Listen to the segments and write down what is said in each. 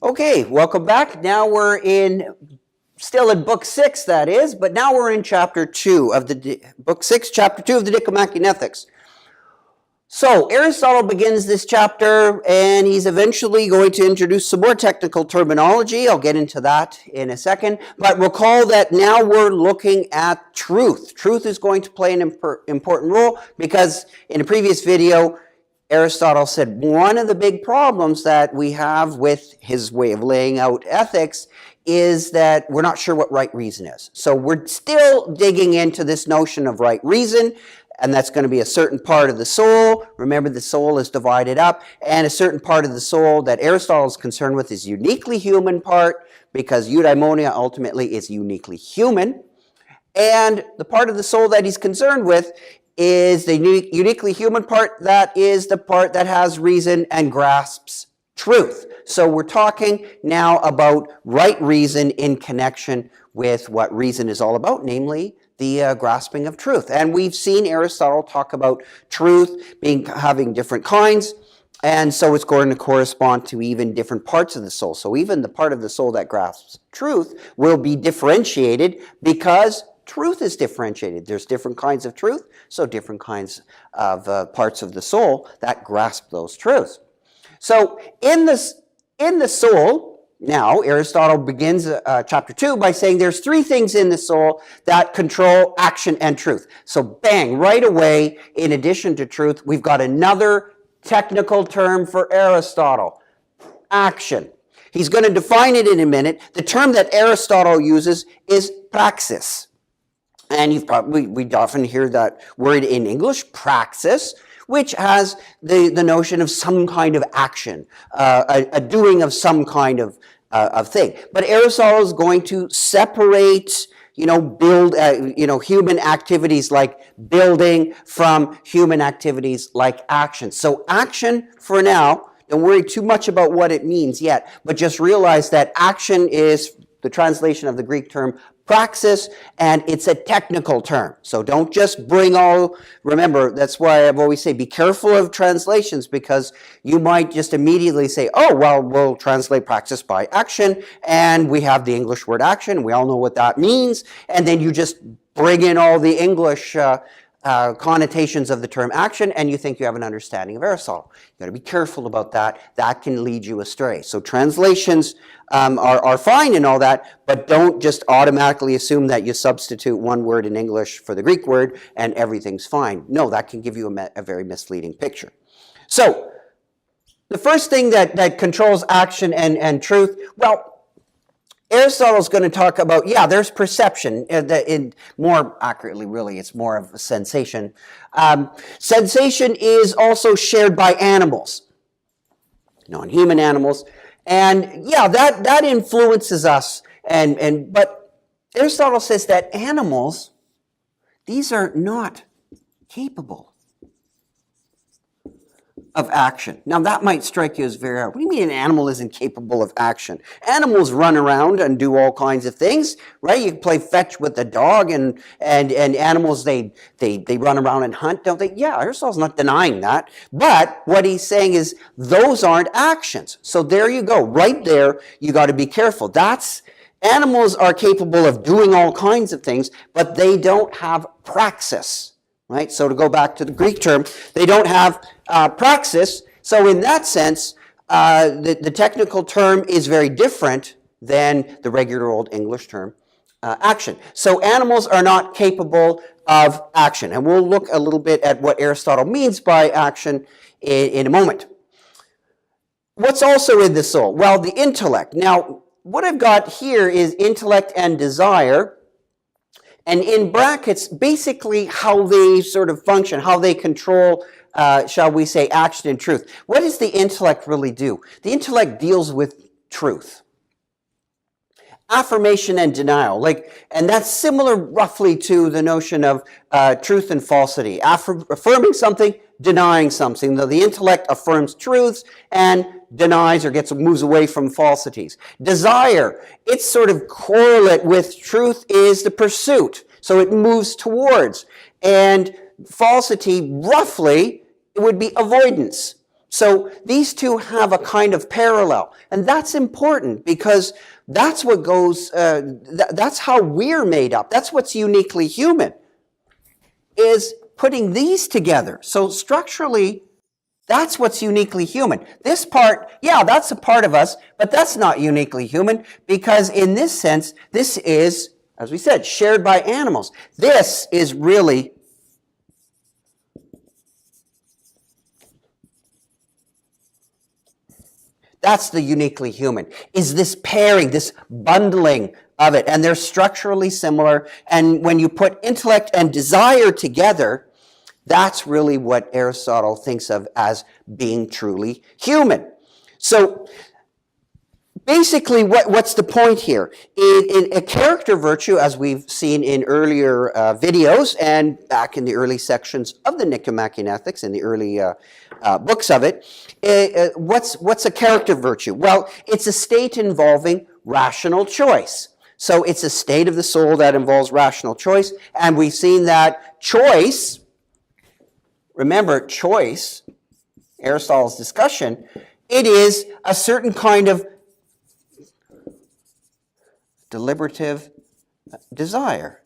Okay, welcome back. Now we're still in book 6, that is, but now we're in chapter 2 of book 6, chapter 2 of the Nicomachean Ethics. So Aristotle begins this chapter, and he's eventually going to introduce some more technical terminology. I'll get into that in a second. But recall that now we're looking at truth. Truth is going to play an important role because in a previous video, Aristotle said one of the big problems that we have with his way of laying out ethics is that we're not sure what right reason is. So we're still digging into this notion of right reason, and that's going to be a certain part of the soul. Remember, the soul is divided up, and a certain part of the soul that Aristotle is concerned with is uniquely human part, because eudaimonia ultimately is uniquely human. And the part of the soul that he's concerned with is the uniquely human part, that is the part that has reason and grasps truth. So we're talking now about right reason in connection with what reason is all about, namely the grasping of truth. And we've seen Aristotle talk about truth having different kinds, and so it's going to correspond to even different parts of the soul. So even the part of the soul that grasps truth will be differentiated because truth is differentiated. There's different kinds of truth, so different kinds of parts of the soul that grasp those truths. So in the soul, now Aristotle begins chapter 2 by saying there's 3 things in the soul that control action and truth. So bang, right away, in addition to truth, we've got another technical term for Aristotle: action. He's going to define it in a minute. The term that Aristotle uses is praxis. And we often hear that word in English, praxis, which has the notion of some kind of action, a doing of some kind of thing. But Aristotle is going to separate, human activities like building from human activities like action. So action, for now, don't worry too much about what it means yet, but just realize that action is the translation of the Greek term praxis, and it's a technical term. So don't just remember, that's why I've always say be careful of translations, because you might just immediately say, oh, well, we'll translate praxis by action, and we have the English word action, we all know what that means, and then you just bring in all the English connotations of the term action, and you think you have an understanding of Aristotle. You've got to be careful about that. That can lead you astray. So translations are fine and all that, but don't just automatically assume that you substitute one word in English for the Greek word and everything's fine. No, that can give you a very misleading picture. So the first thing that controls action and truth, well, Aristotle's going to talk about, there's perception. More accurately, really, it's more of a sensation. Sensation is also shared by animals, non-human animals. And that influences us. But Aristotle says that animals, these are not capable of action. Now that might strike you as very odd. What do you mean an animal isn't capable of action? Animals run around and do all kinds of things, right? You can play fetch with the dog, and animals, they run around and hunt, don't they? Yeah, Aristotle's not denying that. But what he's saying is those aren't actions. So there you go. Right there, you got to be careful. Animals are capable of doing all kinds of things, but they don't have praxis. Right? So to go back to the Greek term, they don't have praxis. So in that sense, the technical term is very different than the regular old English term, action. So animals are not capable of action. And we'll look a little bit at what Aristotle means by action in a moment. What's also in the soul? Well, the intellect. Now, what I've got here is intellect and desire. And in brackets, basically how they sort of function, how they control, shall we say, action and truth. What does the intellect really do? The intellect deals with truth. Affirmation and denial. And that's similar roughly to the notion of truth and falsity. Affirming something, denying something. Though the intellect affirms truths and denies or moves away from falsities. Desire, its sort of correlate with truth is the pursuit. So it moves towards. And falsity, roughly, it would be avoidance. So these two have a kind of parallel. And that's important because that's what goes, that's how we're made up. That's what's uniquely human, is putting these together. So structurally, that's what's uniquely human. This part, yeah, that's a part of us, but that's not uniquely human because in this sense, this is, as we said, shared by animals. This is really that's the uniquely human, is this pairing, this bundling of it. And they're structurally similar. And when you put intellect and desire together, that's really what Aristotle thinks of as being truly human. So basically, what's the point here? In a character virtue, as we've seen in earlier videos and back in the early sections of the Nicomachean Ethics, in the early books of it, what's a character virtue? Well, it's a state involving rational choice. So it's a state of the soul that involves rational choice, and we've seen that choice, remember choice, Aristotle's discussion, it is a certain kind of deliberative desire.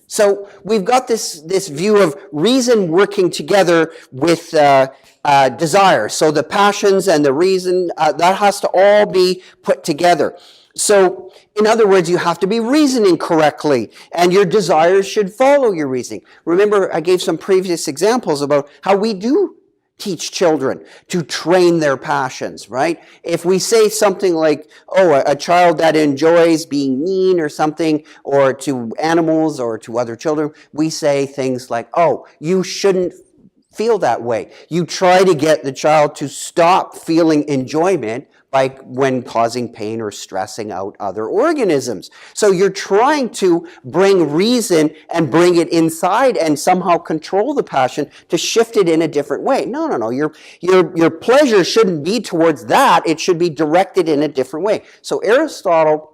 So we've got this view of reason working together with desire. So the passions and the reason, that has to all be put together. So in other words, you have to be reasoning correctly, and your desires should follow your reasoning. Remember, I gave some previous examples about how we do teach children to train their passions, right? If we say something like, oh, a child that enjoys being mean or something, or to animals or to other children, we say things like, oh, you shouldn't feel that way. You try to get the child to stop feeling enjoyment when causing pain or stressing out other organisms. So you're trying to bring reason and bring it inside and somehow control the passion to shift it in a different way. No. Your pleasure shouldn't be towards that. It should be directed in a different way. So Aristotle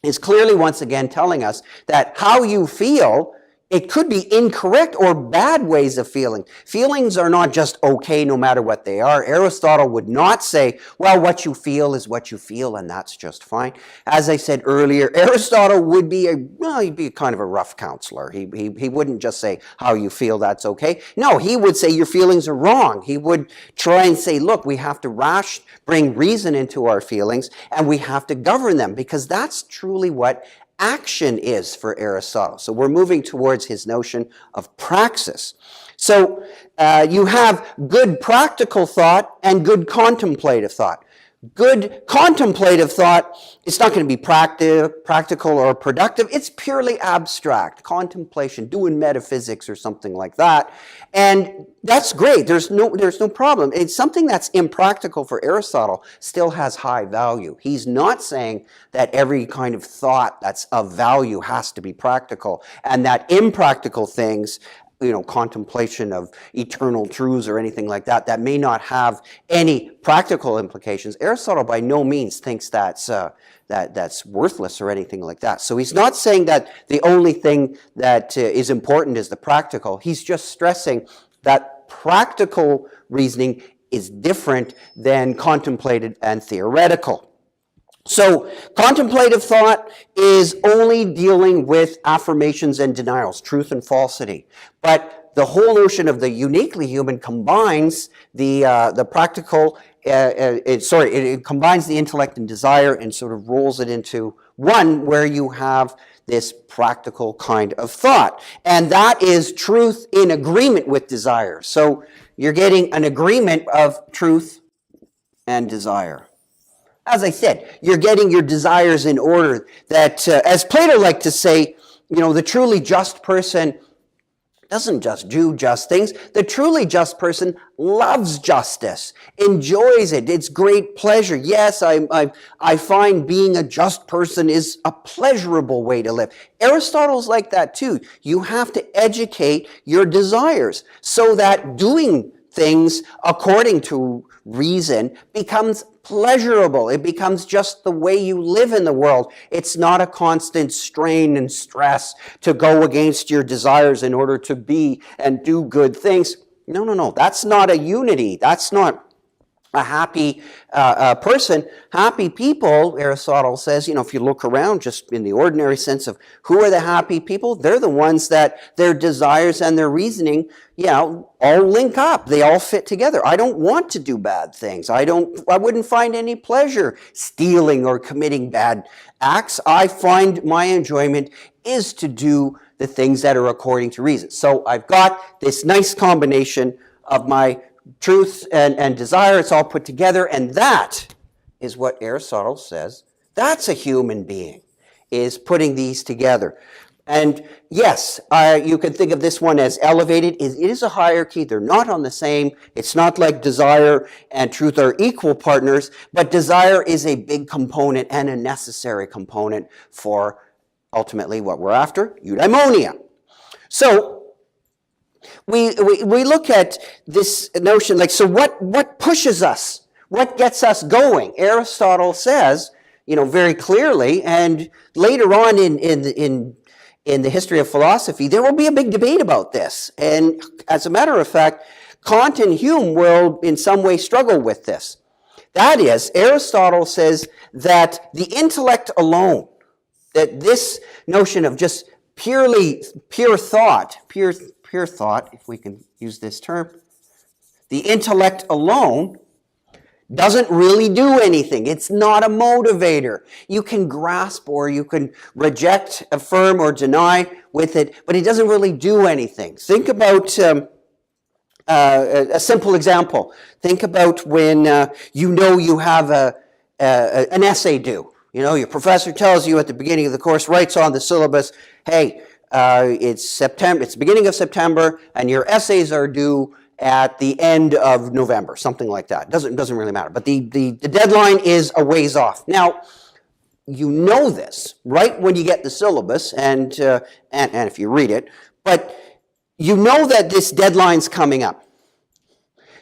is clearly once again telling us that how you feel, it could be incorrect or bad ways of feeling. Feelings are not just okay no matter what they are. Aristotle would not say, well, what you feel is what you feel and that's just fine. As I said earlier, Aristotle would be he'd be kind of a rough counselor. He wouldn't just say how you feel, that's okay. No, he would say your feelings are wrong. He would try and say, look, we have to bring reason into our feelings and we have to govern them because that's truly what action is for Aristotle. So we're moving towards his notion of praxis. So you have good practical thought and good contemplative thought. Good contemplative thought, it's not going to be practical or productive. It's purely abstract. Contemplation, doing metaphysics or something like that. And that's great. There's no problem. It's something that's impractical for Aristotle still has high value. He's not saying that every kind of thought that's of value has to be practical and that impractical things, contemplation of eternal truths or anything like that, that may not have any practical implications. Aristotle by no means thinks that's worthless or anything like that. So he's not saying that the only thing that is important is the practical. He's just stressing that practical reasoning is different than contemplative and theoretical. So contemplative thought is only dealing with affirmations and denials, truth and falsity. But the whole notion of the uniquely human combines the practical, it combines the intellect and desire and sort of rolls it into one where you have this practical kind of thought. And that is truth in agreement with desire. So you're getting an agreement of truth and desire. As I said, you're getting your desires in order that, as Plato liked to say, the truly just person doesn't just do just things. The truly just person loves justice, enjoys it. It's great pleasure. Yes, I find being a just person is a pleasurable way to live. Aristotle's like that too. You have to educate your desires so that doing things according to reason becomes pleasurable. It becomes just the way you live in the world. It's not a constant strain and stress to go against your desires in order to be and do good things. No. That's not a unity. That's not a happy person. Happy people, Aristotle says, if you look around just in the ordinary sense of who are the happy people, they're the ones that their desires and their reasoning, all link up. They all fit together. I don't want to do bad things. I wouldn't find any pleasure stealing or committing bad acts. I find my enjoyment is to do the things that are according to reason. So I've got this nice combination of my truth and desire. It's all put together, and that is what Aristotle says. That's a human being, is putting these together. And yes, you can think of this one as elevated. It is a hierarchy. They're not on the same. It's not like desire and truth are equal partners, but desire is a big component and a necessary component for ultimately what we're after, eudaimonia. So we look at this notion, so what pushes us? What gets us going? Aristotle says, very clearly, and later on in the history of philosophy, there will be a big debate about this. And as a matter of fact, Kant and Hume will in some way struggle with this. That is, Aristotle says that the intellect alone, that this notion of just pure thought, if we can use this term, the intellect alone doesn't really do anything. It's not a motivator. You can grasp or you can reject, affirm, or deny with it, but it doesn't really do anything. Think about a simple example. Think about when you have an essay due. Your professor tells you at the beginning of the course, writes on the syllabus, hey, it's September. It's the beginning of September, and your essays are due at the end of November, something like that. Doesn't really matter. But the deadline is a ways off. Now, you know this right when you get the syllabus, and if you read it, but you know that this deadline's coming up.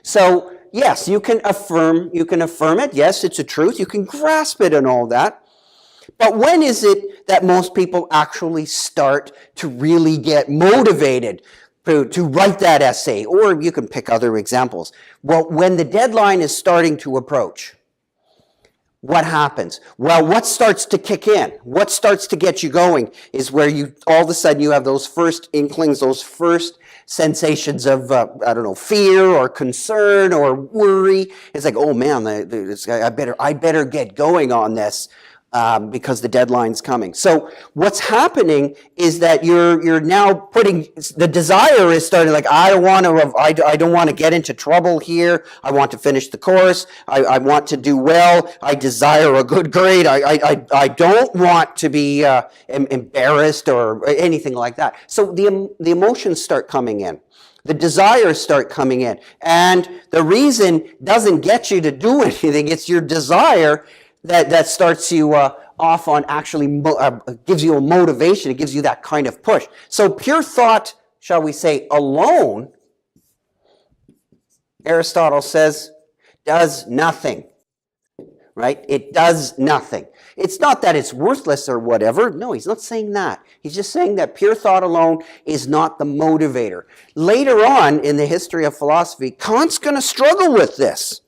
So yes, you can affirm it. Yes, it's a truth. You can grasp it and all that. But when is it that most people actually start to really get motivated to write that essay? Or you can pick other examples. Well, when the deadline is starting to approach, what happens? Well, what starts to kick in? What starts to get you going is where all of a sudden you have those first inklings, those first sensations of, fear or concern or worry. It's like, oh man, I better get going on this. Because the deadline's coming. So what's happening is that you're now putting the desire is starting I don't want to get into trouble here. I want to finish the course. I want to do well. I desire a good grade. I don't want to be embarrassed or anything like that. So the emotions start coming in. The desires start coming in. And the reason doesn't get you to do anything. It's your desire that starts you off on actually gives you a motivation. It gives you that kind of push. So pure thought, shall we say, alone, Aristotle says, does nothing. Right? It does nothing. It's not that it's worthless or whatever. No, he's not saying that. He's just saying that pure thought alone is not the motivator. Later on in the history of philosophy, Kant's going to struggle with this.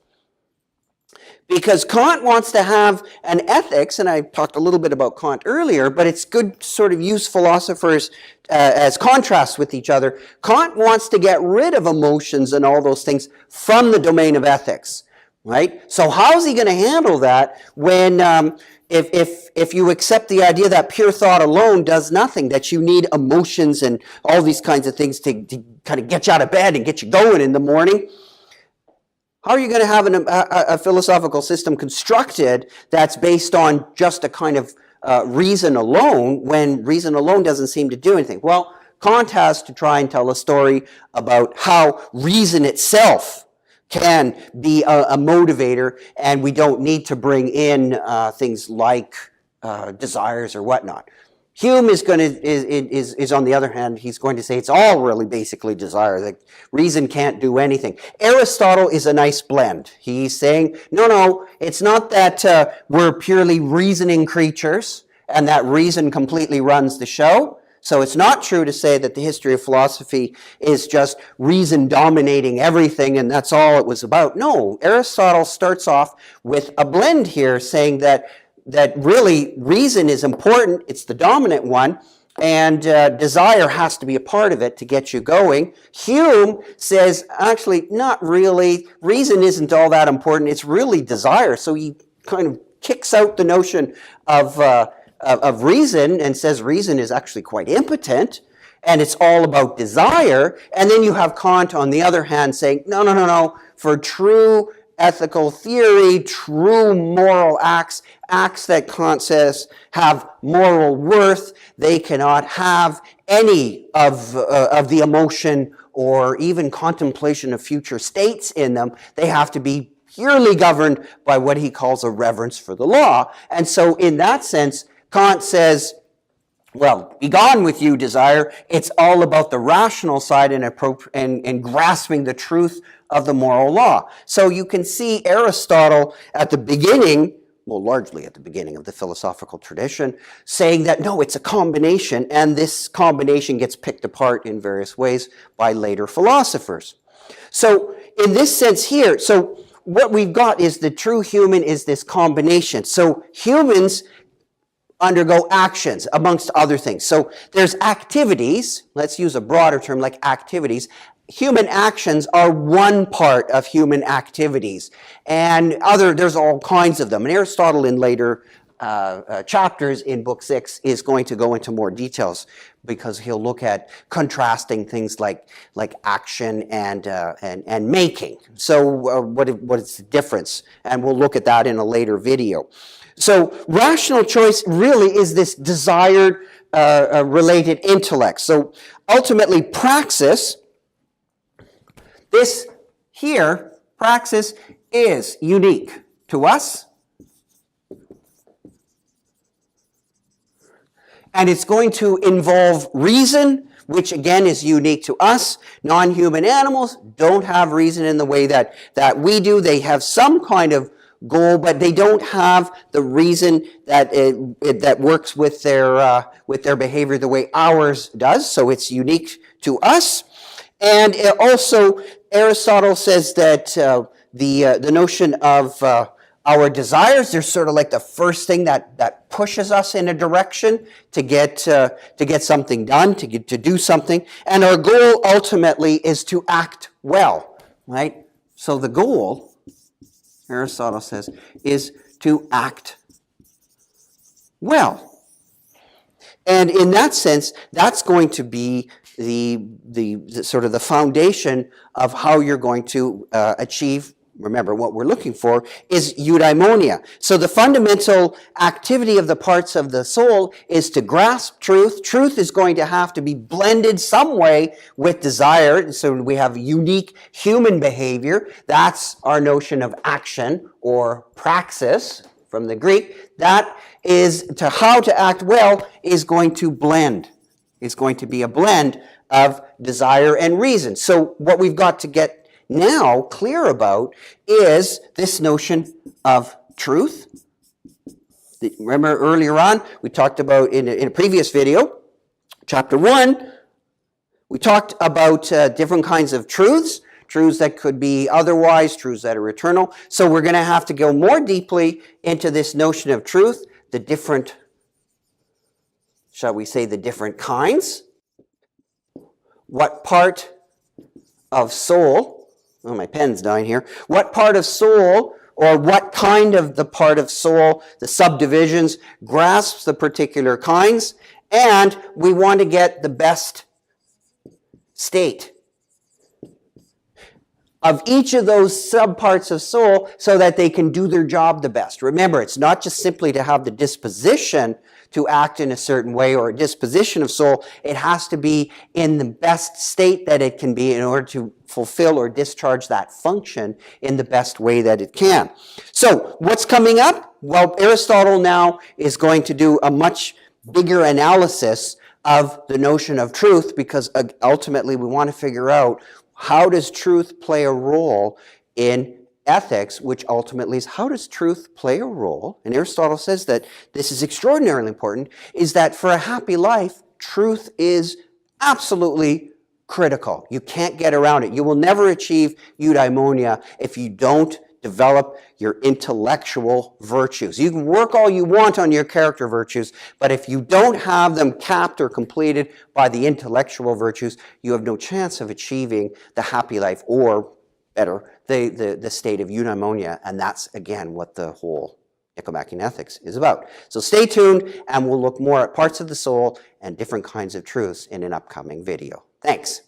Because Kant wants to have an ethics, and I talked a little bit about Kant earlier, but it's good to sort of use philosophers as contrasts with each other. Kant wants to get rid of emotions and all those things from the domain of ethics, right? So how's he going to handle that when, if you accept the idea that pure thought alone does nothing, that you need emotions and all these kinds of things to kind of get you out of bed and get you going in the morning? How are you going to have a philosophical system constructed that's based on just a kind of reason alone when reason alone doesn't seem to do anything? Well, Kant has to try and tell a story about how reason itself can be a motivator, and we don't need to bring in things like desires or whatnot. Hume is on the other hand, he's going to say it's all really basically desire. Like reason can't do anything. Aristotle is a nice blend. He's saying, no, it's not that we're purely reasoning creatures and that reason completely runs the show. So it's not true to say that the history of philosophy is just reason dominating everything and that's all it was about. No, Aristotle starts off with a blend here saying that really reason is important, it's the dominant one, and desire has to be a part of it to get you going. Hume says, actually, not really. Reason isn't all that important. It's really desire. So he kind of kicks out the notion of reason and says reason is actually quite impotent, and it's all about desire. And then you have Kant, on the other hand, saying, no. For true ethical theory, true moral acts that Kant says have moral worth, they cannot have any of the emotion or even contemplation of future states in them. They have to be purely governed by what he calls a reverence for the law. And so in that sense, Kant says, well, be gone with you, desire. It's all about the rational side and grasping the truth of the moral law. So you can see Aristotle at the beginning, well, largely at the beginning of the philosophical tradition, saying that no, it's a combination, and this combination gets picked apart in various ways by later philosophers. So in this sense here, so what we've got is the true human is this combination. So humans undergo actions, amongst other things. So there's activities, let's use a broader term like activities. Human actions are one part of human activities, and there's all kinds of them. And Aristotle in later chapters in Book 6 is going to go into more details because he'll look at contrasting things like action and making. So what is the difference? And we'll look at that in a later video. So rational choice really is this desired related intellect. So ultimately praxis, this here, praxis is unique to us. And it's going to involve reason, which again is unique to us. Non-human animals don't have reason in the way that we do. They have some kind of goal, but they don't have the reason that works with their behavior the way ours does. So it's unique to us. And also, Aristotle says that the notion of our desires, they're sort of like the first thing that pushes us in a direction to get something done, to do something. And our goal ultimately is to act well, right? So the goal, Aristotle says, is to act well. And in that sense, that's going to be the sort of the foundation of how you're going to achieve. Remember, what we're looking for is eudaimonia. So the fundamental activity of the parts of the soul is to grasp truth. Truth is going to have to be blended some way with desire. So we have unique human behavior. That's our notion of action or praxis from the Greek. That is to how to act well is going to blend. It's going to be a blend of desire and reason. So what we've got to get now clear about is this notion of truth. Remember earlier on, we talked about in a previous video, chapter 1, we talked about different kinds of truths that could be otherwise, truths that are eternal. So we're going to have to go more deeply into this notion of truth, the different, shall we say, the different kinds. What part of soul, oh, my pen's dying here. What part of soul, or what kind of the part of soul, the subdivisions, grasps the particular kinds, and we want to get the best state of each of those subparts of soul so that they can do their job the best. Remember, it's not just simply to have the disposition to act in a certain way or a disposition of soul. It has to be in the best state that it can be in order to fulfill or discharge that function in the best way that it can. So what's coming up? Well, Aristotle now is going to do a much bigger analysis of the notion of truth, because ultimately we want to figure out how does truth play a role in ethics, which ultimately is how does truth play a role, and Aristotle says that this is extraordinarily important, is that for a happy life, truth is absolutely critical. You can't get around it. You will never achieve eudaimonia if you don't develop your intellectual virtues. You can work all you want on your character virtues, but if you don't have them capped or completed by the intellectual virtues, you have no chance of achieving the happy life, or better, the state of eudaimonia. And that's, again, what the whole Nicomachean Ethics is about. So stay tuned, and we'll look more at parts of the soul and different kinds of truths in an upcoming video. Thanks.